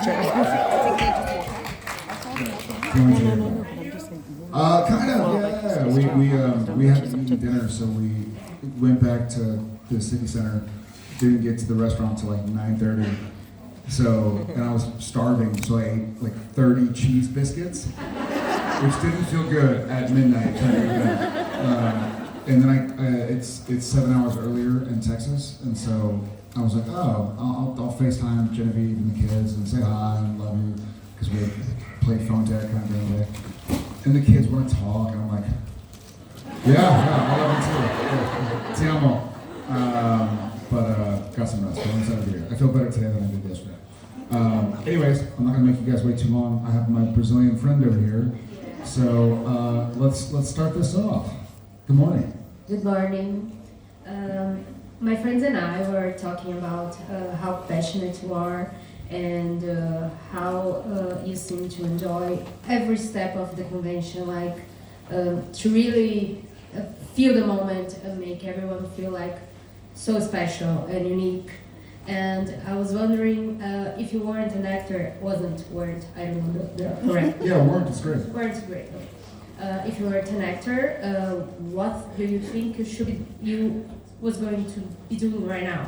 gesture. Kind of, yeah. We had to eat dinner, so we went back to the city center. Didn't get to the restaurant till like 9:30. So, and I was starving, so I ate like 30 cheese biscuits, which didn't feel good at midnight. And then it's 7 hours earlier in Texas, and so I was like, oh, I'll FaceTime Genevieve and the kids and say hi and love you, because we played phone tag kind of during the day. And the kids want to talk, and I'm like, yeah, I love you too. Ti amo. But got some rest. I'm excited to be here. I feel better today than I did yesterday. Anyways, I'm not gonna make you guys wait too long. I have my Brazilian friend over here, so let's start this off. Good morning. Good morning. My friends and I were talking about how passionate you are and how you seem to enjoy every step of the convention, like to really feel the moment and make everyone feel like so special and unique. And I was wondering if you weren't an actor, wasn't, weren't, I don't know the correct. Yeah, weren't is great. Weren't great. If you weren't an actor, what do you think you was going to be doing right now?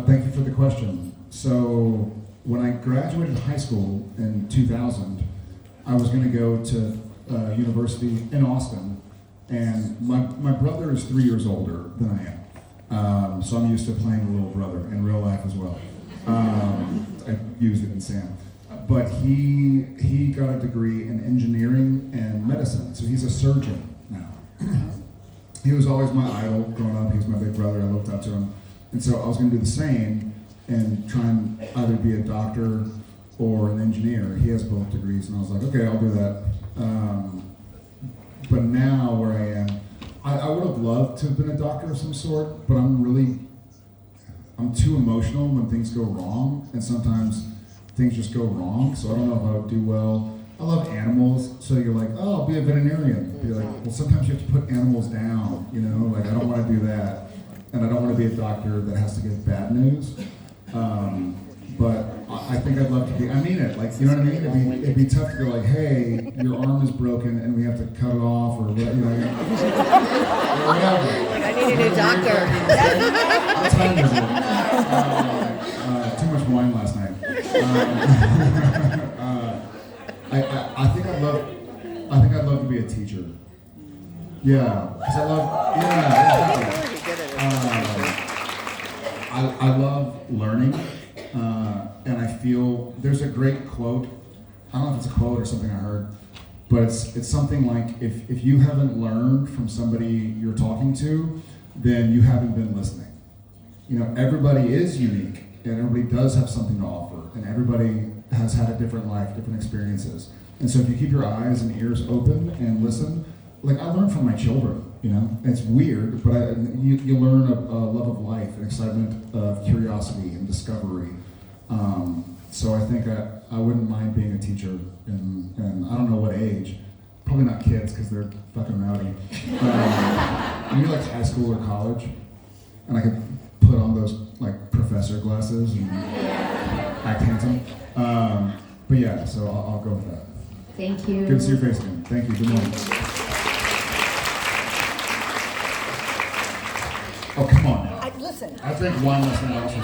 Thank you for the question. So when I graduated high school in 2000, I was going to go to university in Austin, and my brother is 3 years older than I am. So I'm used to playing a little brother in real life as well. I used it in Sam. But he got a degree in engineering and medicine, so he's a surgeon now. He was always my idol growing up. He was my big brother. I looked up to him. And so I was going to do the same and try and either be a doctor or an engineer. He has both degrees, and I was like, okay, I'll do that. But now where I am, I would have loved to have been a doctor of some sort, but I'm too emotional when things go wrong, and sometimes things just go wrong, so I don't know if I would do well. I love animals, so you're like, oh, I'll be a veterinarian. Be like, well, sometimes you have to put animals down, you know, like I don't want to do that. And I don't want to be a doctor that has to give bad news. But I think I'd love to be, I mean it, like, you know what I mean? It'd be tough to go like, hey, your arm is broken and we have to cut it off, or whatever, you know, whatever. I need a new doctor. What time is it? Too much wine last night. I think I'd love to be a teacher. Yeah, because I love, I love learning, and I feel there's a great quote. I don't know if it's a quote or something I heard, but it's something like if you haven't learned from somebody you're talking to, then you haven't been listening. You know, everybody is unique, and everybody does have something to offer, and everybody has had a different life, different experiences. And so if you keep your eyes and ears open and listen, like I learn from my children, you know, it's weird, but you learn a love of life, an excitement of curiosity and discovery. So I think I wouldn't mind being a teacher, and I don't know what age, probably not kids because they're fucking rowdy. Maybe like high school or college, and I could put on those like professor glasses and act handsome. But yeah, so I'll go with that. Thank you. Good to see your face again. Thank you. Good morning. Oh, come on now. Listen. I drink wine less than else.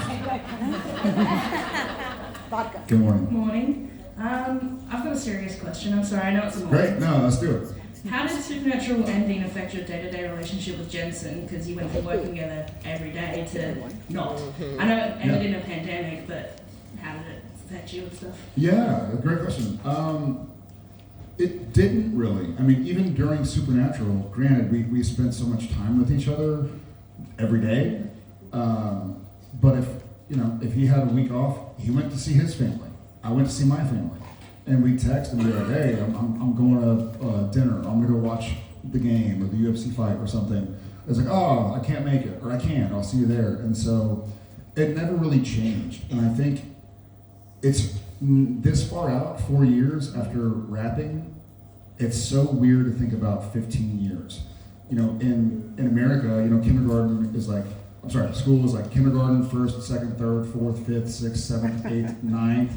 Vodka. Good morning. Morning. I've got a serious question. I'm sorry, I know it's a morning. Great. No, let's do it. How did Supernatural ending affect your day-to-day relationship with Jensen? Because you went from working together every day to not. I know it ended in a pandemic, but how did it affect you and stuff? Yeah, great question. It didn't really. I mean, even during Supernatural, granted, we spent so much time with each other every day. But if he had a week off, he went to see his family. I went to see my family. And we text and be like, hey, I'm going to dinner. I'm going to go watch the game or the UFC fight or something. It's like, oh, I can't make it, or I can't. I'll see you there. And so it never really changed. And I think it's this far out, 4 years after rapping, it's so weird to think about 15 years. You know, in America, you know, kindergarten is like school is like kindergarten, first, second, third, fourth, fifth, sixth, seventh, eighth, ninth,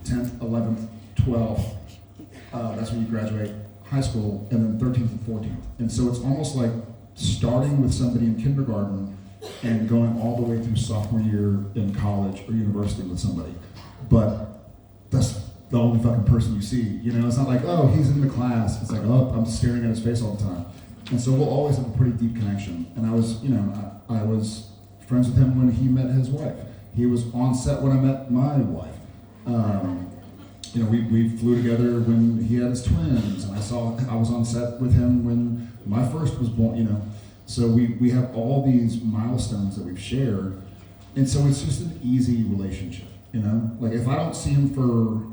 10th, 11th, 12th. That's when you graduate high school, and then 13th and 14th. And so it's almost like starting with somebody in kindergarten and going all the way through sophomore year in college or university with somebody. But that's the only fucking person you see. You know, it's not like, oh, he's in the class. It's like, oh, I'm staring at his face all the time. And so we'll always have a pretty deep connection. And I was, you know, I was friends with him when he met his wife. He was on set when I met my wife. You know, we flew together when he had his twins, and I was on set with him when my first was born, you know. So we have all these milestones that we've shared, and so it's just an easy relationship, you know? Like, if I don't see him for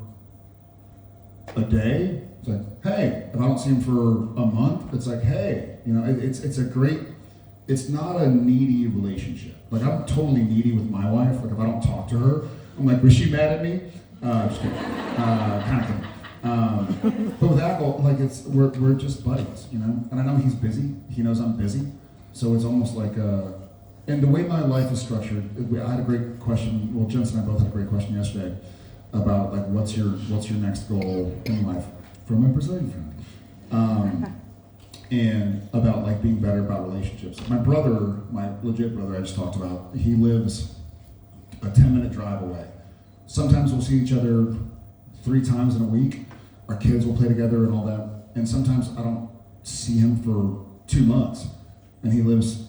a day, it's like, hey. If I don't see him for a month, it's like, hey. You know, it's a great, it's not a needy relationship. Like, I'm totally needy with my wife. Like, if I don't talk to her, I'm like, was she mad at me? Just kidding. Kind of kidding. But with Apple, like, we're just buddies, you know? And I know he's busy. He knows I'm busy. So it's almost like, and the way my life is structured, I had a great question. Well, Jensen and I both had a great question yesterday about, like, what's your next goal in life from my Brazilian friend. And about, like, being better about relationships. My brother, my legit brother I just talked about, he lives a 10-minute drive away. Sometimes we'll see each other 3 times in a week. Our kids will play together and all that. And sometimes I don't see him for 2 months, and he lives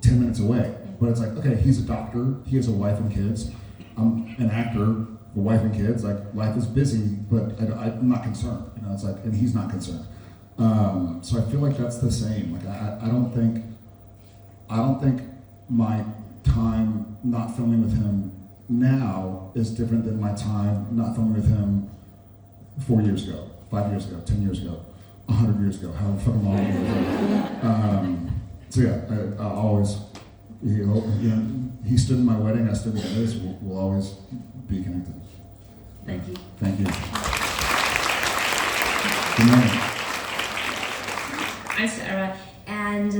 10 minutes away. But it's like, okay, he's a doctor, he has a wife and kids. I'm an actor, a wife and kids. Like, life is busy, but I'm not concerned. You know, it's like, and he's not concerned. So I feel like that's the same. Like, I don't think my time not filming with him now is different than my time not filming with him 4 years ago, 5 years ago, 10 years ago, 100 years ago, however fucking long it was. So yeah, I always, you know, he stood in my wedding, I stood in his. We'll always be connected. Thank you. Thank you. Good morning. I'm Sarah, and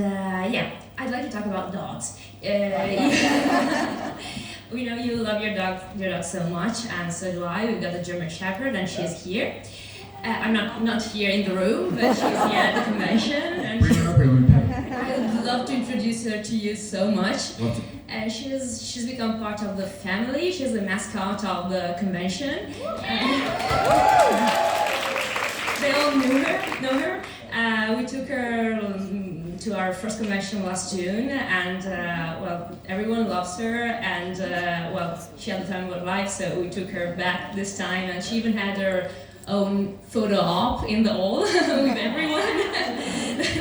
I'd like to talk about dogs. We know you love your dog so much, and so do I. We've got a German Shepherd, and she's here. I'm not here in the room, but she's here at the convention. And Bring her up here, let me pay. I would love to introduce her to you so much. Love to. And she's become part of the family. She's the mascot of the convention. They all know her. We took her to our first convention last June, and everyone loves her, and she had the time of her life, so we took her back this time, and she even had her own photo op in the hall with everyone.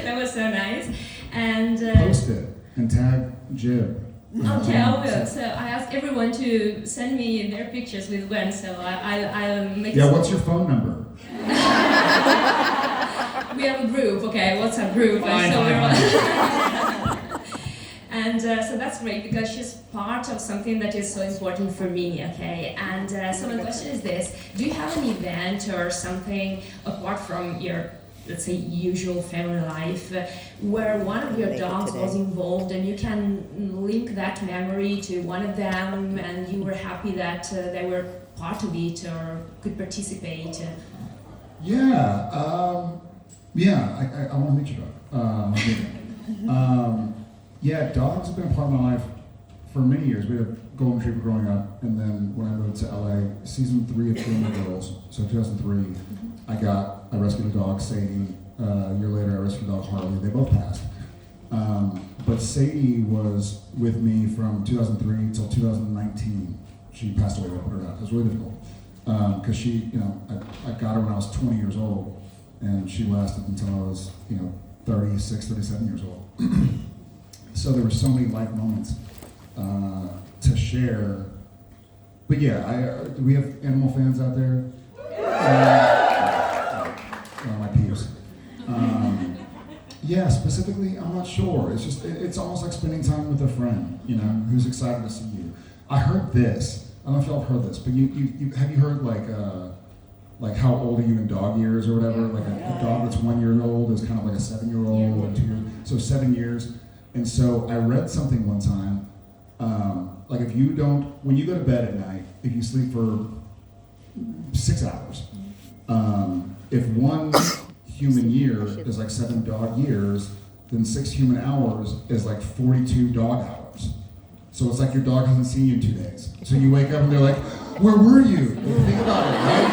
That was so nice. And post it and tag JIB. Okay, I will. So I asked everyone to send me their pictures with Gwen, so I'll make. Yeah, what's your phone number? We have a group, okay, WhatsApp group. And so that's great because she's part of something that is so important for me, okay? And so my question is this: do you have an event or something apart from your, let's say, usual family life, where one of your dogs was involved and you can link that memory to one of them and you were happy that they were part of it or could participate? Yeah, I want to meet your dog. Yeah, dogs have been a part of my life for many years. We had a golden retriever growing up, and then when I moved to LA, season 3 of Gilmore Girls, so 2003, I rescued a dog, Sadie. A year later, I rescued a dog, Harley. They both passed. But Sadie was with me from 2003 till 2019. She passed away, I put her out. It was really difficult. Because she, you know, I got her when I was 20 years old, and she lasted until I was, 36, 37 years old. So there were so many life moments to share. But yeah, do we have animal fans out there? My peeps. Yeah, specifically, I'm not sure. It's just, it's almost like spending time with a friend, who's excited to see you. I heard this. I don't know if y'all have heard this, but have you heard like how old are you in dog years or whatever? Like a dog that's 1 year old is kind of like a 7-year-old or 2 years, so 7 years. And so I read something one time Like if you don't, when you go to bed at night, if you sleep for 6 hours, if one human year is like 7 dog years, then 6 human hours is like 42 dog hours. So it's like your dog hasn't seen you in 2 days. So you wake up and they're like, where were you? Think about it, right?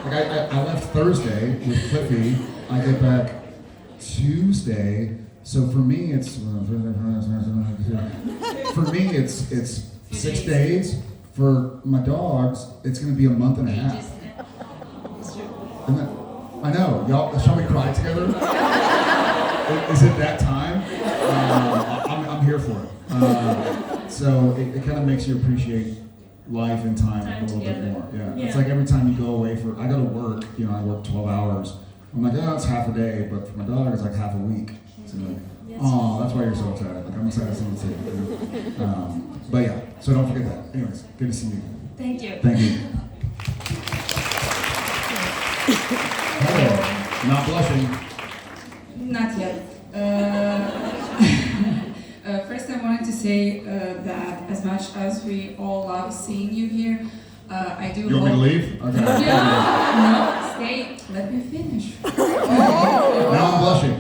Like I left Thursday with Cliffy. I get back Tuesday. So for me, it's 6 days. For my dogs, it's going to be a month and a half. And then, I know, y'all. Shall we cry together? Is it that time? I'm here for it. So it kind of makes you appreciate life and time a little bit more. Yeah. It's like every time you go away I go to work. I work 12 hours. I'm like, oh, it's half a day, but for my dog, it's like half a week. So like, oh, that's why you're so excited. Like I'm excited to see you too. But yeah, so don't forget that. Anyways, good to see you. Thank you. Thank you. Hello. Not blushing. Not yet. First, I wanted to say that as much as we all love seeing you here, I do You want me to leave? Okay. No, stay. Let me finish. Now I'm blushing.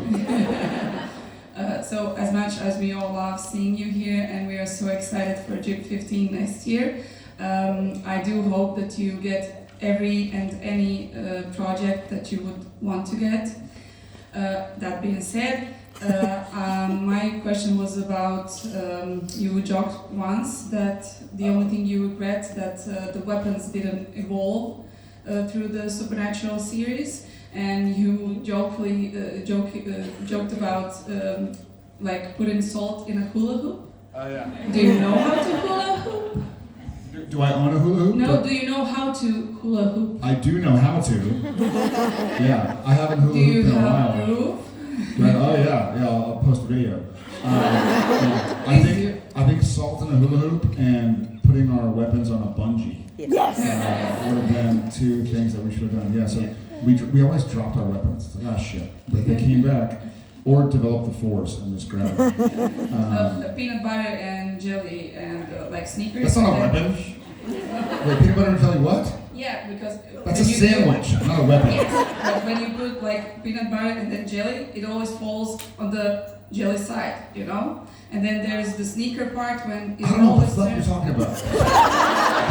So, as much as we all love seeing you here, and we are so excited for JIB14 next year, I do hope that you get every and any project that you would want to get. That being said, my question was about, you joked once that the only thing you regret that the weapons didn't evolve through the Supernatural series, and you joked about like putting salt in a hula hoop. Oh yeah. Do you know how to hula hoop? Do I own a hula hoop? No, do you know how to hula hoop? I do know how to. Yeah, I haven't hula Do you hooped in a have while. proof? Right, oh yeah, I'll post a video. Yeah. I think salt in a hula hoop and putting our weapons on a bungee would have been 2 things that we should have done. Yeah, so we always dropped our weapons. It's like, oh shit. But they came back, or developed the force and just grabbed it. Peanut butter and jelly and like Snickers. That's not a weapon. Wait, peanut butter and jelly what? Yeah, because That's a sandwich, not a weapon. Yes, but when you put like peanut butter and then jelly, it always falls on the jelly side, And then there's the sneaker part when it I don't know what the always fuck you're turns. talking about.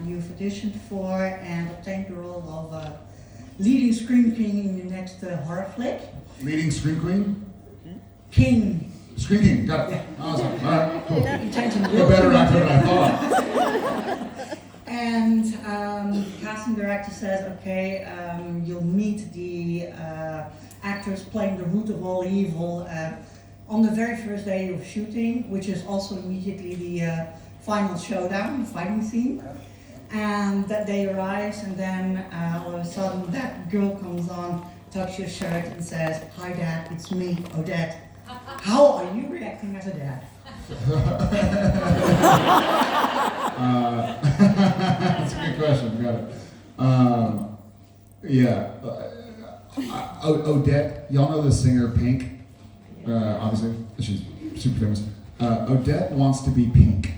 You've auditioned for and obtained the role of leading scream king in the next horror flick. Leading Scream Queen? King. Scream King, got it. Awesome. Alright, cool. Intention You're a better actor than I thought. And the casting director says, okay, you'll meet the actors playing the root of all evil on the very first day of shooting, which is also immediately the final showdown, the fighting scene. And that day arrives, and then all of a sudden that girl comes on, tucks your shirt and says, "Hi Dad, it's me, Odette." How are you reacting as a dad? That's a good question, got it. Yeah, Odette, y'all know the singer Pink? Obviously, she's super famous. Odette wants to be Pink.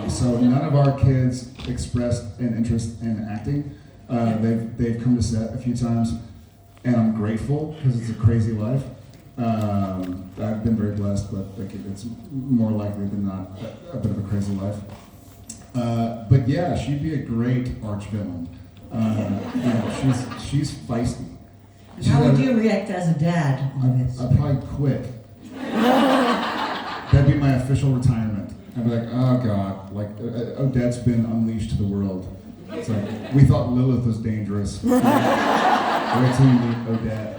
So none of our kids expressed an interest in acting. They've come to set a few times, and I'm grateful because it's a crazy life. I've been very blessed, but it's more likely than not a bit of a crazy life. But yeah, she'd be a great arch villain. She's feisty. And how would you react as a dad on this? I'd probably quit. That'd be my official retirement. I'd be like, oh God, like Odette's been unleashed to the world. It's like, we thought Lilith was dangerous. Wait till you meet Odette.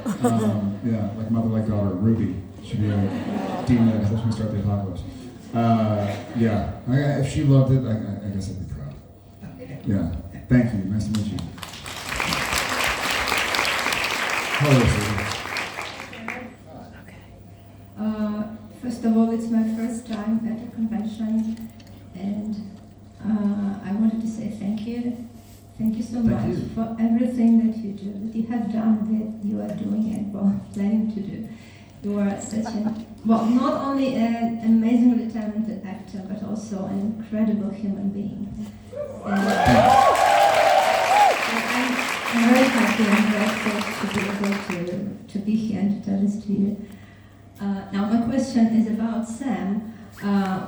Yeah, like mother, like daughter, Ruby. Should be a demon that helps me start the apocalypse. Yeah, if she loved it, I guess I'd be proud. Yeah, thank you. Nice to meet you. Hello, Susie. First of all, it's my first time at a convention, and I wanted to say thank you. Thank you so much for everything that you do, that you have done, that you are doing, and planning to do. You are such not only an amazingly talented actor, but also an incredible human being. And I'm very happy and grateful to be able to be here and to tell this to you. Now my question is about Sam.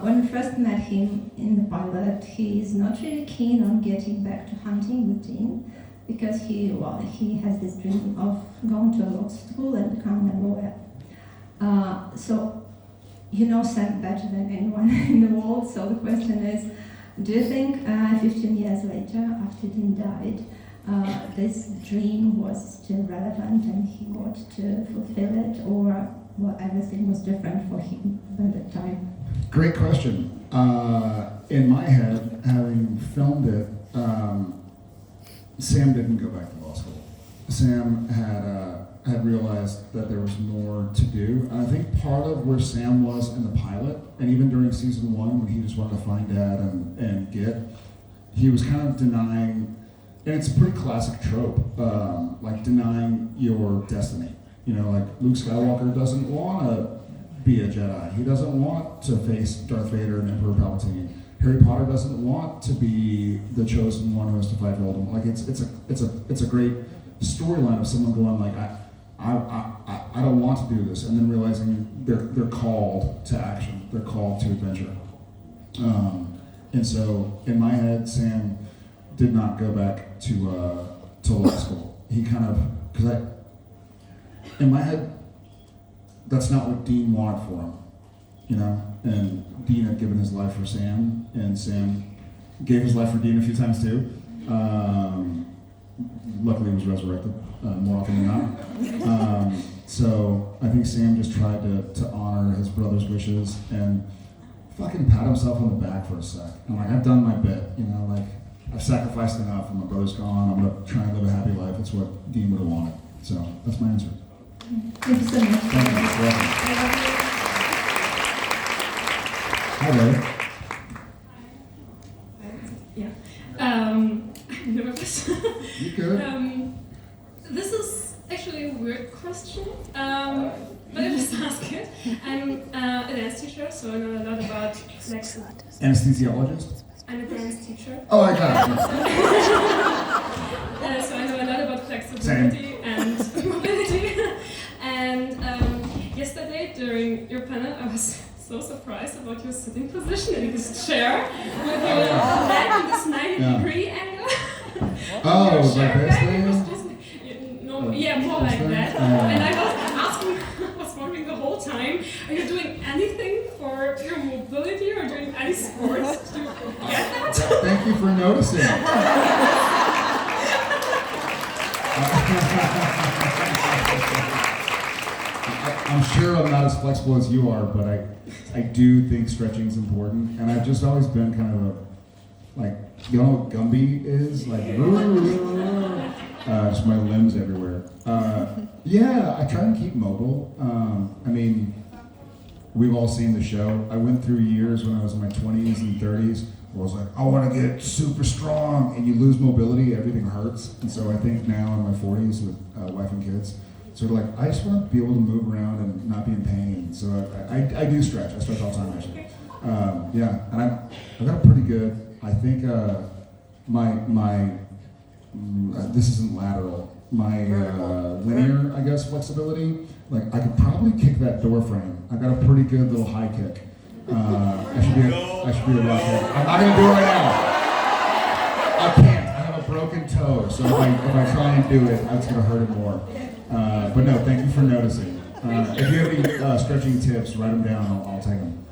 When we first met him in the pilot, he is not really keen on getting back to hunting with Dean because he has this dream of going to a law school and becoming a lawyer. So you know Sam better than anyone in the world, so the question is, do you think 15 years later, after Dean died, this dream was still relevant and he got to fulfill it, or everything was different for him by that time? Great question. In my head, having filmed it, Sam didn't go back to law school. Sam had realized that there was more to do. And I think part of where Sam was in the pilot, and even during season 1 when he just wanted to find Dad and Git, he was kind of denying, and it's a pretty classic trope, like denying your destiny. You know, like Luke Skywalker doesn't want to be a Jedi. He doesn't want to face Darth Vader and Emperor Palpatine. Harry Potter doesn't want to be the chosen one who has to fight Voldemort. Like it's a great storyline of someone going like, I don't want to do this, and then realizing they're called to action. They're called to adventure. And so in my head, Sam did not go back to law school. He kind of, in my head, that's not what Dean wanted for him, you know? And Dean had given his life for Sam, and Sam gave his life for Dean a few times too. Luckily, he was resurrected more often than not. So I think Sam just tried to honor his brother's wishes and fucking pat himself on the back for a sec. I'm like, I've done my bit, you know, like I've sacrificed enough and my brother's gone. I'm gonna try and live a happy life. It's what Dean would have wanted. So that's my answer. Thank you so much. Thank you. You're welcome. Hi, Larry. Yeah. I'm nervous. You good? This is actually a weird question, but I just ask it. I'm a dance teacher, so I know a lot about flexibility. Anesthesiologist? I'm a dance teacher. Oh, I got it. So I know a lot about flexibility and mobility. And yesterday during your panel, I was so surprised about your sitting position in this chair with your leg in this 90-degree angle. Oh, like chair this back. It thing? was just, yeah, more like that. And I was wondering the whole time, are you doing anything for your mobility or doing any sports to get that? Thank you for noticing. I'm sure I'm not as flexible as you are, but I do think stretching is important, and I've just always been kind of you know what Gumby is? Like, just my limbs everywhere. Yeah, I try and keep mobile. I mean, we've all seen the show. I went through years when I was in my 20s and 30s where I was like, I want to get super strong, and you lose mobility, everything hurts. And so I think now in my 40s with wife and kids, sort of like, I just want to be able to move around and not be in pain. So I do stretch. I stretch all the time, actually. Yeah, and I've got pretty good, I think this isn't lateral, my linear, I guess, flexibility, like I could probably kick that door frame. I've got a pretty good little high kick. I should be a rock kick. I'm not gonna do it right now. I can't, I have a broken toe, so if I try and do it, it's gonna hurt it more. But no, thank you for noticing. If you have any stretching tips, write them down, I'll take them.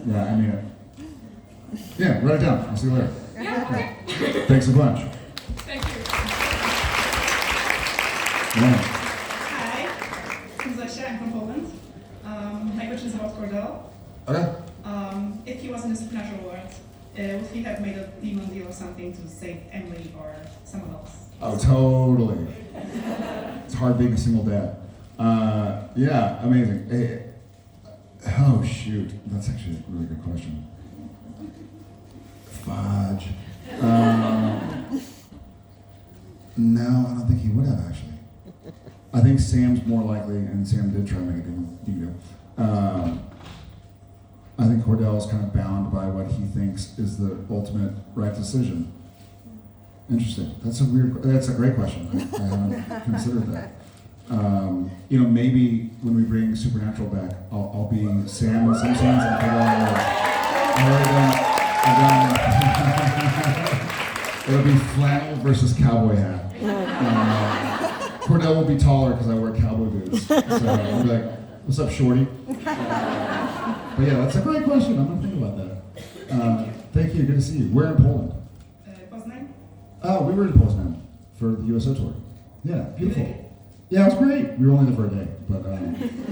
Yeah, I mean it. Yeah, write it down. I'll see you later. Yeah, okay. Thanks a bunch. Thank you. Yeah. Hi, I'm Zosia, I'm from Poland. My question is about Cordell. Okay. If he was in the supernatural world, would he have made a demon deal or something to save Emily or someone else? Oh, totally. It's hard being a single dad. Yeah, amazing. Oh, shoot. That's actually a really good question. Fudge. No, I don't think he would have, actually. I think Sam's more likely, and Sam did try to make a deal. I think Cordell's kind of bound by what he thinks is the ultimate right decision. Interesting. That's a great question. I haven't considered that. Maybe when we bring Supernatural back, I'll be Sam in some scenes and Cordell. It'll be flannel versus cowboy hat. Cordell will be taller because I wear cowboy boots. So I'll be like, "What's up, shorty?" But yeah, that's a great question. I'm gonna think about that. Thank you. Good to see you. Where in Poland? Poznan? Oh, we were in Poznan for the USO tour. Yeah, beautiful. Yeah, it was great. We were only there for a day, but had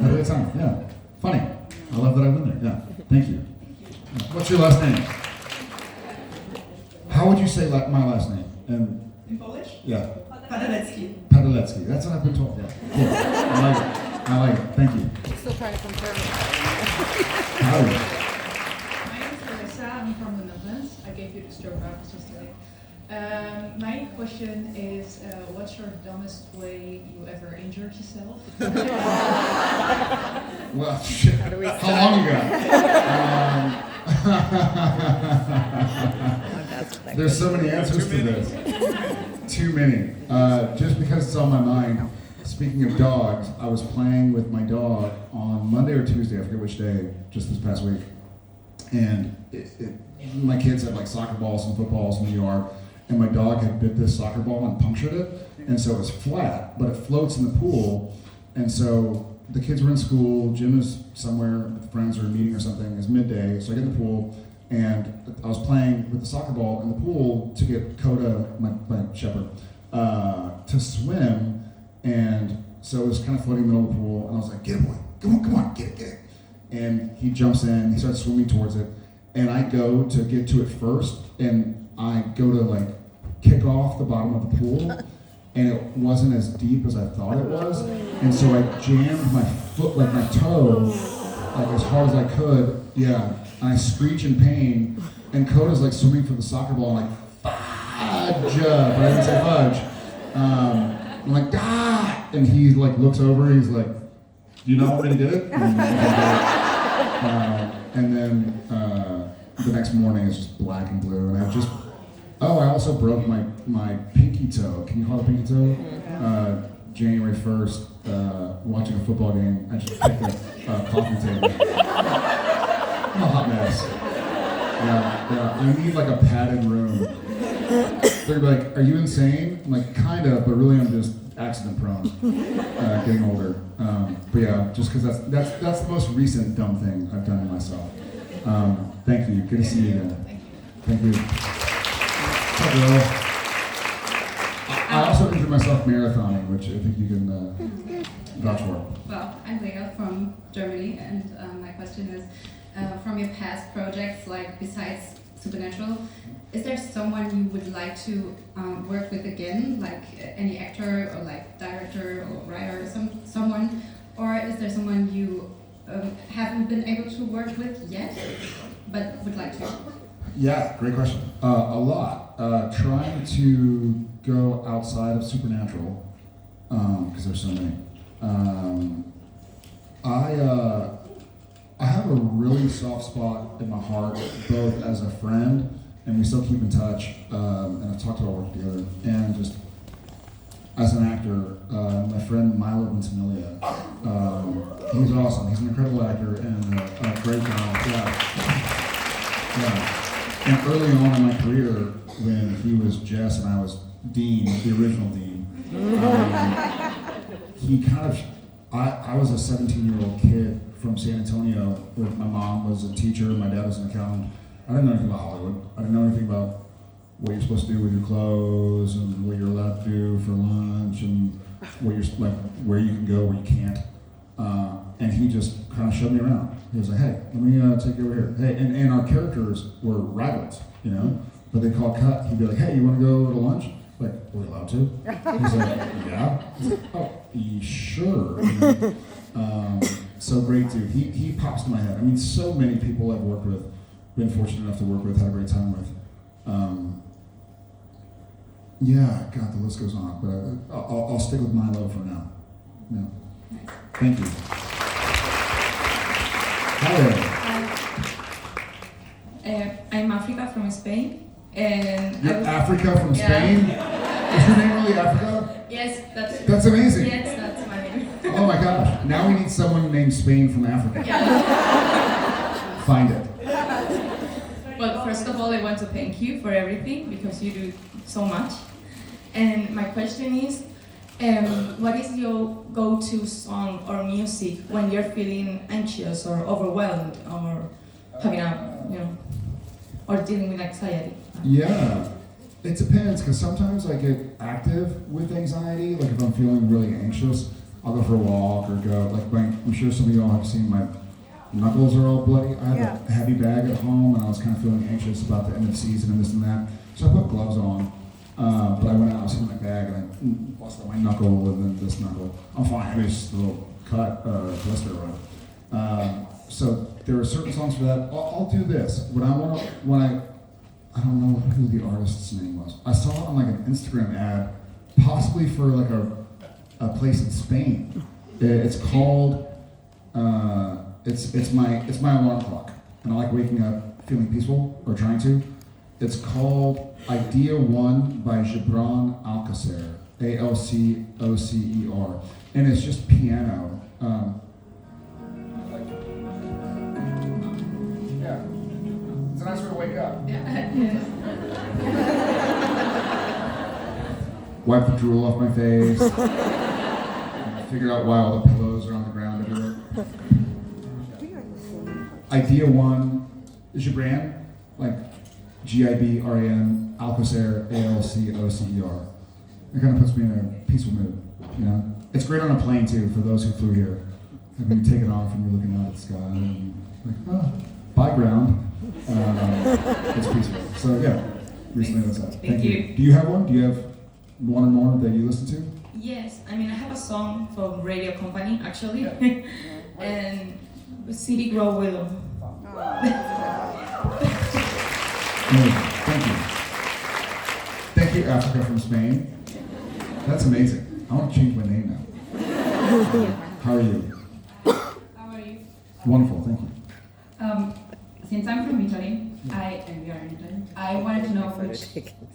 a great time. Yeah, funny. I love that I've been there. Yeah, thank you. What's your last name? How would you say my last name? And In Polish? yeah, Padalecki. Padalecki. That's what I've been told. Yeah, cool. I like it. I like it. Thank you. Still trying to confirm it. Howdy. My name is Melissa, I'm from the Netherlands. I gave you the stroke out yesterday. My question is, what's your dumbest way you ever injured yourself? Well, shit. How long ago? There's so many answers to this. Too many. Just because it's on my mind. Speaking of dogs, I was playing with my dog on Monday or Tuesday, I forget which day, just this past week. And my kids had like soccer balls and footballs in the yard, and my dog had bit this soccer ball and punctured it. And so it was flat, but it floats in the pool. And so the kids were in school, Jim is somewhere with friends or a meeting or something, it's midday, so I get in the pool, and I was playing with the soccer ball in the pool to get Coda, my shepherd, to swim. And so it was kind of floating in the middle of the pool, and I was like, "Get it, boy, come on, get it. And he jumps in, he starts swimming towards it, and I go to get to it first, and I go to like kick off the bottom of the pool, and it wasn't as deep as I thought it was, and so I jammed my foot, like my toe, like as hard as I could, yeah, and I screech in pain, and Coda's like swimming for the soccer ball, and like, fudge, but I didn't say fudge. I'm like, ah! And he like looks over, he's like, "Do you not want me to get it?" And then the next morning it's just black and blue. And I also broke my pinky toe. Can you call it a pinky toe? January 1st, watching a football game, I just picked a coffee table. I'm a hot mess. Yeah, I need like a padded room. They're like, "Are you insane?" I'm like, "Kind of, but really I'm just accident prone, getting older." But yeah, just because that's the most recent dumb thing I've done to myself. Thank you. Good to see you again. Thank you. What's up, girl? I also injured myself marathoning, which I think you can vouch for. Well, I'm Lea from Germany, and my question is, from your past projects, like besides Supernatural, is there someone you would like to work with again, like any actor or like director or writer or someone, or is there someone you haven't been able to work with yet, but would like to? Yeah, great question. A lot. Trying to go outside of Supernatural, because there's so many. I have a really soft spot in my heart, both as a friend, and we still keep in touch, and I've talked about working together, and just as an actor, my friend Milo Ventimiglia, he's awesome. He's an incredible actor and a great guy. Yeah. And early on in my career, when he was Jess and I was Dean, the original Dean, he kind of, I was a 17-year-old kid from San Antonio, where my mom was a teacher, my dad was an accountant. I didn't know anything about Hollywood. I didn't know anything about what you're supposed to do with your clothes and what you're allowed to do for lunch and where you can go, where you can't. And he just kind of showed me around. He was like, hey, let me take you over here. Hey, and our characters were rivals, you know, but they called cut. He'd be like, hey, you want to go to lunch? Like, are we allowed to? He's like, yeah. He's like, oh, sure. You know? So great dude. He pops to my head. I mean, so many people I've worked with, been fortunate enough to work with, had a great time with. Yeah, God, the list goes on, but I'll stick with Milo for now. Yeah. Nice. Thank you. I'm Africa from Spain, and You're Africa from Spain? Is your name really Africa? Yes, That's amazing. Yes, that's my name. Oh my gosh. Now we need someone named Spain from Africa. Yeah. Find it. Well, first of all, I want to thank you for everything because you do so much. And my question is, what is your go-to song or music when you're feeling anxious or overwhelmed or having or dealing with anxiety? Yeah. It depends, because sometimes I get active with anxiety. Like if I'm feeling really anxious, I'll go for a walk or go, I'm sure some of y'all have seen my knuckles are all bloody. I have a heavy bag at home, and I was kind of feeling anxious about the end of the season and this and that. So I put gloves on, but I went out, I was in my bag, and I busted my knuckle and then this knuckle. I'm fine, I mean, it's just a little cut, blister around. So there are certain songs for that. I'll do this. I don't know who the artist's name was. I saw it on like an Instagram ad, possibly for like a place in Spain. It's called, it's my alarm clock, and I like waking up feeling peaceful, or trying to. It's called Idea 1 by Gibran Alcocer, Alcocer, and it's just piano. Yeah, it's a nice way to wake up. Wipe the drool off my face. Figure out why all the pillows are on the ground everywhere. Idea 1, Gibran, like GIBRAN, Alcocer, ALCOCER. It kind of puts me in a peaceful mood, you know? It's great on a plane too, for those who flew here. Like when you take it off and you're looking out at the sky and like, oh, bye ground. It's peaceful. So yeah, recently that's that. Thank you. Do you have one? Do you have one or more that you listen to? Yes, I mean I have a song from radio company actually, and City Grow Willow. Thank you. Thank you, Africa from Spain. That's amazing. I want to change my name now. How are you? How are you? Wonderful, thank you. Since I'm from Italy, and we are in Italy, I wanted to know which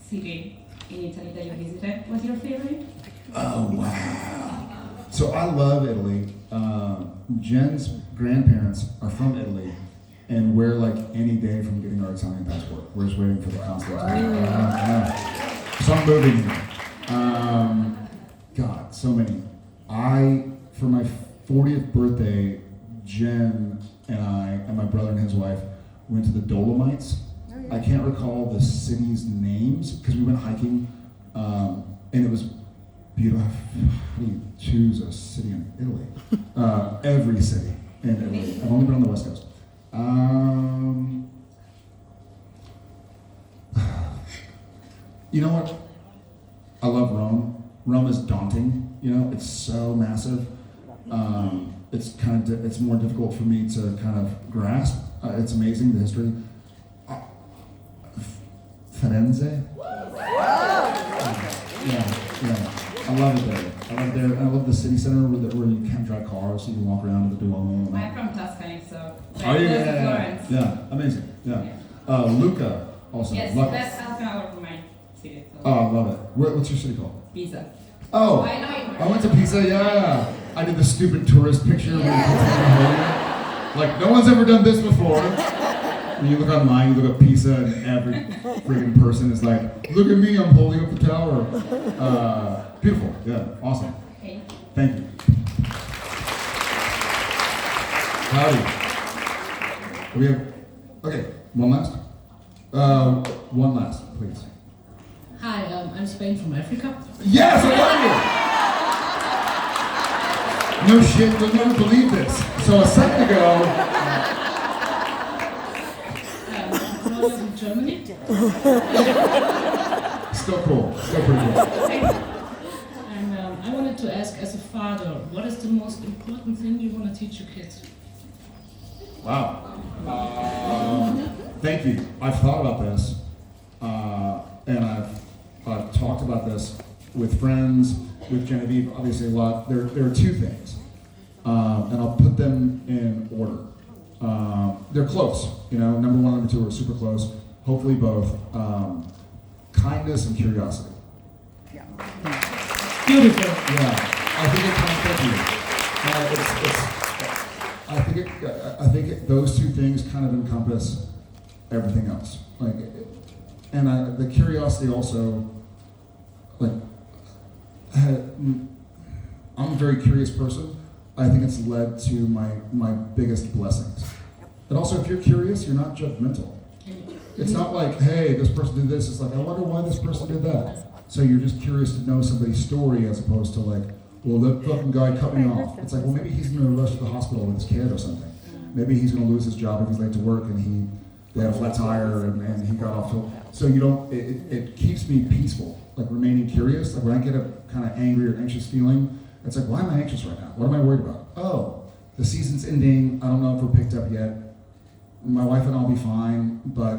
city in Italy that you visited was your favorite? Oh, wow. So I love Italy. Jen's grandparents are from Italy, and we're like any day from getting our Italian passport. We're just waiting for the consulate. So I'm moving here. God, so many. For my 40th birthday, Jen and I, and my brother and his wife, went to the Dolomites. I can't recall the cities' names because we went hiking, and it was beautiful. How do you choose a city in Italy? Every city in Italy. I've only been on the West Coast. You know what? I love Rome. Rome is daunting. You know, it's so massive. It's more difficult for me to kind of grasp. It's amazing, the history. Firenze. Yeah. I love it there. I love the city center where you can't drive cars, so you can walk around to the Duomo. I'm from Tuscany, so Florence. Yeah, amazing. Yeah. Lucca also. Yes, love that's half an hour from my city. So. Oh, I love it. What's your city called? Pisa. Oh, I know you. I went to Pisa. Yeah, I did the stupid tourist picture. Like no one's ever done this before. When you look online, you look at Pisa, and every freaking person is like, "Look at me, I'm holding up the tower." Beautiful. Yeah, awesome. Okay. Thank you. Howdy. We have, okay, one last? One last, please. Hi, I'm Spain from Africa. Yes, I love you! No shit, you'll never believe this. So a second ago, in Germany. still cool, still pretty cool. And I wanted to ask, as a father, what is the most important thing you want to teach your kids? Wow. Thank you. I've thought about this, and I've talked about this with friends, with Genevieve, obviously a lot. There are two things, and I'll put them in order. They're close, you know. Number one, number two are super close. Hopefully both. Kindness and curiosity. Beautiful. Yeah, I think it comes with you. I think those two things kind of encompass everything else. Like, and the curiosity also, like, I'm a very curious person. I think it's led to my biggest blessings. And also, if you're curious, you're not judgmental. It's not like, hey, this person did this. It's like, I wonder why this person did that. So you're just curious to know somebody's story as opposed to like, well, that fucking guy cut me off. It's like, well, maybe he's going to rush to the hospital with his kid or something. Maybe he's going to lose his job if he's late to work and they had a flat tire and he got off. So you don't, it keeps me peaceful, like remaining curious. Like when I get a kind of angry or anxious feeling, it's like, why am I anxious right now? What am I worried about? Oh, the season's ending. I don't know if we're picked up yet. My wife and I'll be fine, but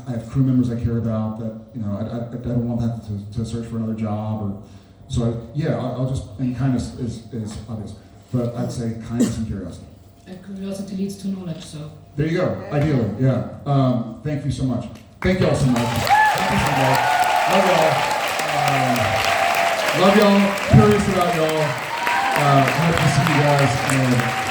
I have crew members I care about that, you know, I don't want them to search for another job. Or so, I'll just, and kindness is obvious, but I'd say kindness and curiosity. And curiosity leads to knowledge, so. There you go, ideally, yeah. Thank you so much. Thank y'all so much. Happy Sunday. Love y'all. Love y'all, curious about y'all. Happy to see you guys. And